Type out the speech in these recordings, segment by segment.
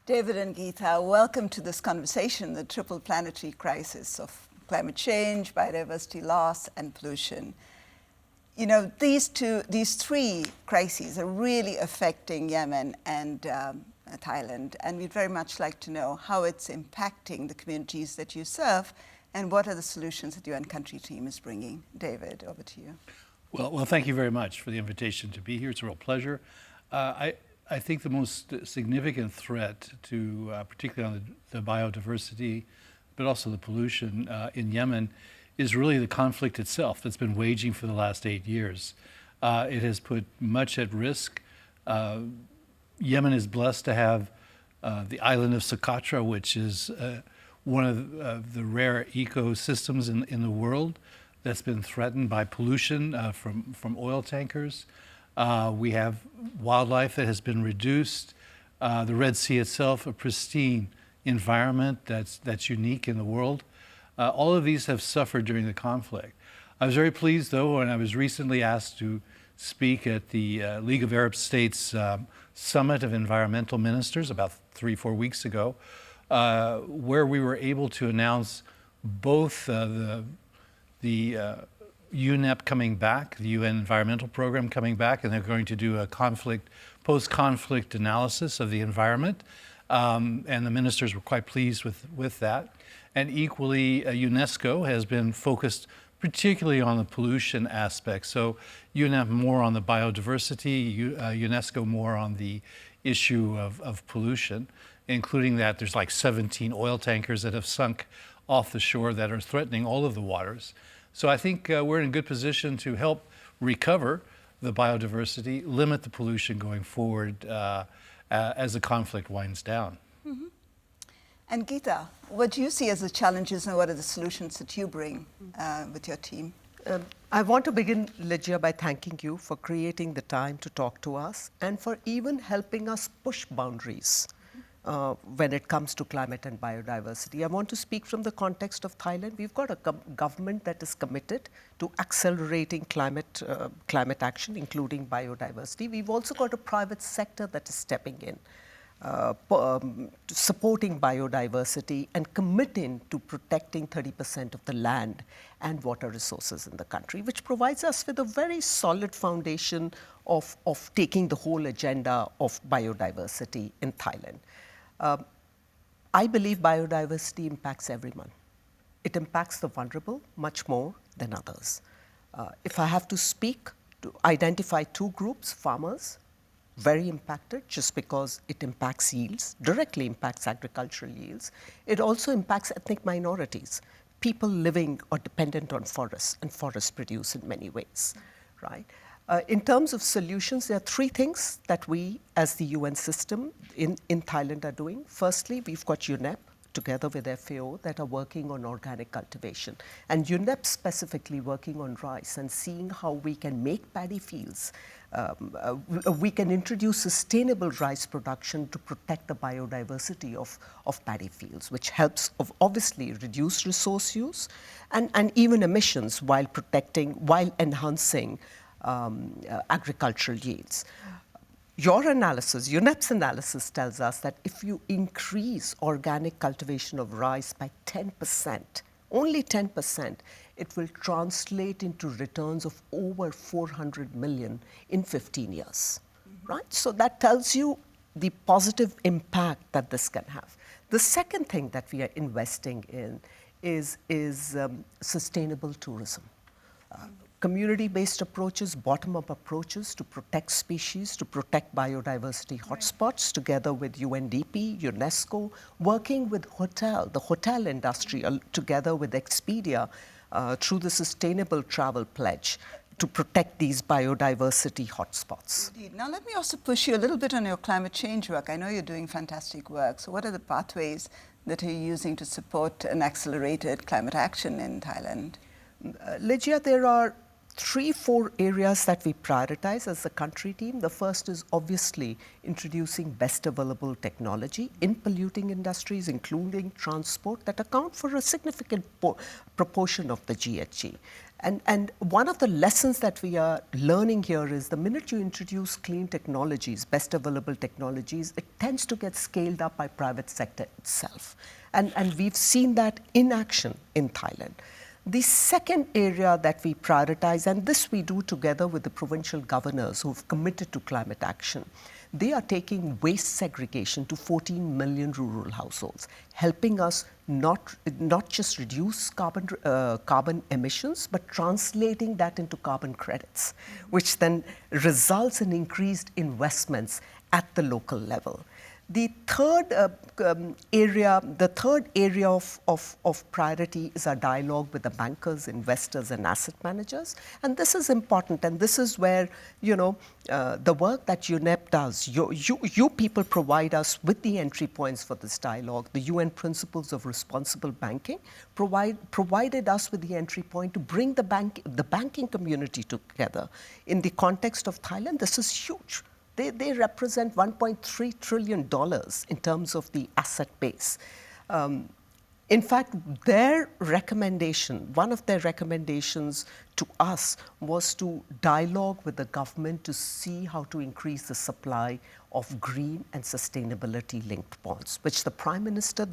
David and Gita, welcome to this conversation, the triple planetary crisis of climate change, biodiversity loss, and pollution. You know, these three crises are really affecting Yemen and Thailand, and we'd very much like to know how it's impacting the communities that you serve, and what are the solutions that your in-country team is bringing. David, over to you. Well, thank you very much for the invitation to be here. It's a real pleasure. I think the most significant threat to, particularly on the biodiversity, but also the pollution in Yemen, is really the conflict itself that's been waging for the last 8 years. It has put much at risk. Yemen is blessed to have the island of Socotra, which is one of the rare ecosystems in the world that's been threatened by pollution from oil tankers. We have wildlife that has been reduced. The Red Sea itself, a pristine environment that's unique in the world. All of these have suffered during the conflict. I was very pleased, though, when I was recently asked to speak at the League of Arab States Summit of Environmental Ministers about 3-4 weeks ago, where we were able to announce both the UNEP coming back, the UN Environmental Program coming back, and they're going to do a post-conflict analysis of the environment. And the ministers were quite pleased with that. And equally, UNESCO has been focused particularly on the pollution aspect. So UNEP more on the biodiversity, UNESCO more on the issue of pollution, including that there's like 17 oil tankers that have sunk off the shore that are threatening all of the waters. So I think we're in a good position to help recover the biodiversity, limit the pollution going forward as the conflict winds down. Mm-hmm. And Gita, what do you see as the challenges and what are the solutions that you bring with your team? I want to begin, Ligia, by thanking you for creating the time to talk to us and for even helping us push boundaries when it comes to climate and biodiversity. I want to speak from the context of Thailand. We've got a government that is committed to accelerating climate action, including biodiversity. We've also got a private sector that is stepping in, supporting biodiversity and committing to protecting 30% of the land and water resources in the country, which provides us with a very solid foundation of taking the whole agenda of biodiversity in Thailand. I believe biodiversity impacts everyone. It impacts the vulnerable much more than others. If I have to speak, to identify two groups, farmers, very impacted just because it impacts yields, directly impacts agricultural yields. It also impacts ethnic minorities, people living or dependent on forests, and forests produce in many ways, right? In terms of solutions, there are three things that we, as the UN system in Thailand, are doing. Firstly, we've got UNEP, together with FAO, that are working on organic cultivation. And UNEP specifically working on rice and seeing how we can make paddy fields. We can introduce sustainable rice production to protect the biodiversity of paddy fields, which helps obviously reduce resource use and even emissions while enhancing agricultural yields. Your analysis, UNEP's analysis tells us that if you increase organic cultivation of rice by 10%, only 10%, it will translate into returns of over 400 million in 15 years, right? So that tells you the positive impact that this can have. The second thing that we are investing in is sustainable tourism. Community-based approaches, bottom-up approaches to protect species, to protect biodiversity hotspots, together with UNDP, UNESCO, working with the hotel industry, together with Expedia, through the Sustainable Travel Pledge, to protect these biodiversity hotspots. Indeed. Now let me also push you a little bit on your climate change work. I know you're doing fantastic work. So what are the pathways that you're using to support an accelerated climate action in Thailand? Ligia, there are 4 areas that we prioritize as a country team. The first is obviously introducing best available technology in polluting industries, including transport, that account for a significant proportion of the GHG. And one of the lessons that we are learning here is the minute you introduce clean technologies, best available technologies, it tends to get scaled up by private sector itself. And we've seen that in action in Thailand. The second area that we prioritize, and this we do together with the provincial governors who've committed to climate action, they are taking waste segregation to 14 million rural households, helping us not just reduce carbon emissions, but translating that into carbon credits, which then results in increased investments at the local level. The third area of priority is our dialogue with the bankers, investors, and asset managers. And this is important, and this is where, the work that UNEP does, you people provide us with the entry points for this dialogue. The UN Principles of Responsible Banking provided us with the entry point to bring the banking community together. In the context of Thailand, this is huge. They represent $1.3 trillion in terms of the asset base. In fact, one of their recommendations to us was to dialogue with the government to see how to increase the supply of green and sustainability-linked bonds, which the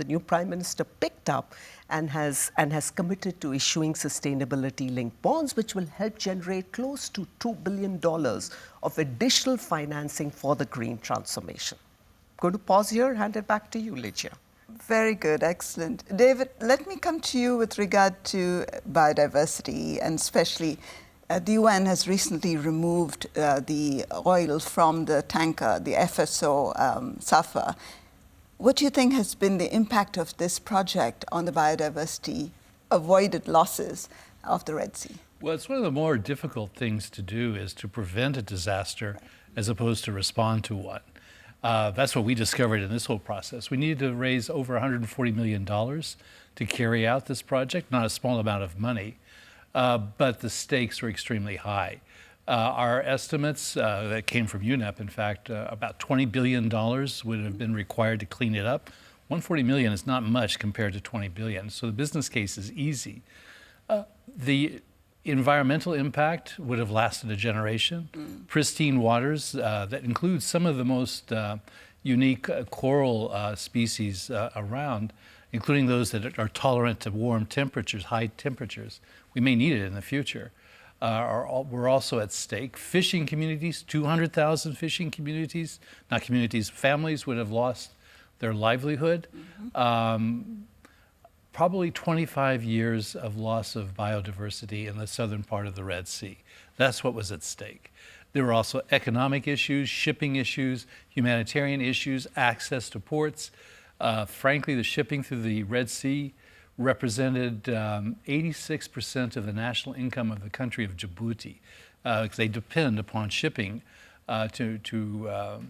new Prime Minister picked up and has committed to issuing sustainability-linked bonds, which will help generate close to $2 billion of additional financing for the green transformation. Going to pause here, hand it back to you, Ligia. Very good, excellent. David, let me come to you with regard to biodiversity, and especially the UN has recently removed the oil from the tanker, the FSO Safar. What do you think has been the impact of this project on the biodiversity avoided losses of the Red Sea? Well, it's one of the more difficult things to do is to prevent a disaster as opposed to respond to one. That's what we discovered in this whole process. We needed to raise over $140 million to carry out this project, not a small amount of money, but the stakes were extremely high. Our estimates that came from UNEP, in fact, about $20 billion would have been required to clean it up. $140 million is not much compared to $20 billion, so the business case is easy. The environmental impact would have lasted a generation. Pristine waters that include some of the most unique coral species around, including those that are tolerant to warm temperatures, high temperatures. We may need it in the future. We're also at stake. Fishing communities, 200,000 fishing communities, not communities, families would have lost their livelihood. Probably 25 years of loss of biodiversity in the southern part of the Red Sea. That's what was at stake. There were also economic issues, shipping issues, humanitarian issues, access to ports. Frankly, the shipping through the Red Sea represented 86% of the national income of the country of Djibouti, because they depend upon shipping for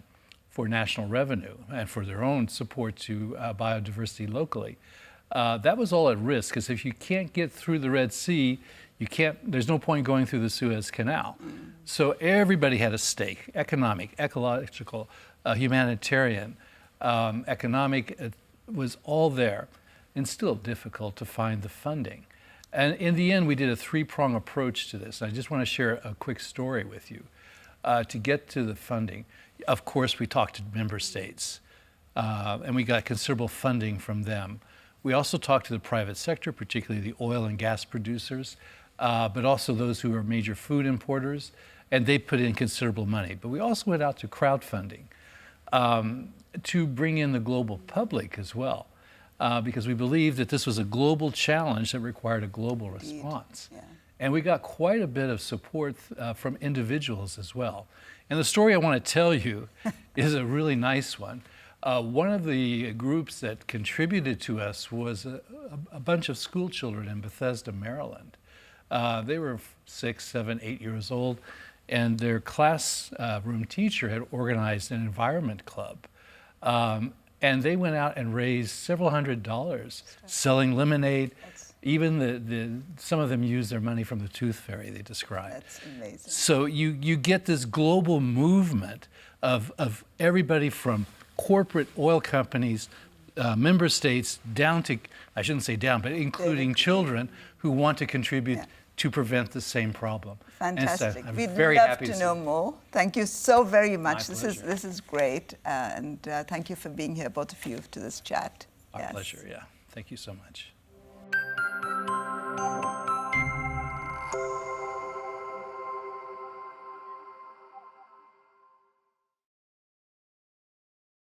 national revenue and for their own support to biodiversity locally. That was all at risk, because if you can't get through the Red Sea, there's no point going through the Suez Canal. So everybody had a stake: economic, ecological, humanitarian, economic. It was all there, and still difficult to find the funding. And in the end, we did a 3-prong approach to this. I just want to share a quick story with you. To get to the funding, of course, we talked to member states, and we got considerable funding from them. We also talked to the private sector, particularly the oil and gas producers, but also those who are major food importers, and they put in considerable money. But we also went out to crowdfunding to bring in the global public as well, because we believed that this was a global challenge that required a global response. Yeah. And we got quite a bit of support from individuals as well. And the story I want to tell you is a really nice one. One of the groups that contributed to us was a bunch of school children in Bethesda, Maryland. They were 6, 7, 8 years old, and their classroom teacher had organized an environment club. And they went out and raised several $100s selling lemonade, Even some of them use their money from the tooth fairy, they describe. That's amazing. So you get this global movement of everybody from corporate oil companies, member states, down to, I shouldn't say down, but including children who want to contribute to prevent the same problem. Fantastic. And so We'd very love happy to know more. Thank you so very much. This is great. And thank you for being here, both of you, to this chat. Our pleasure, yeah. Thank you so much.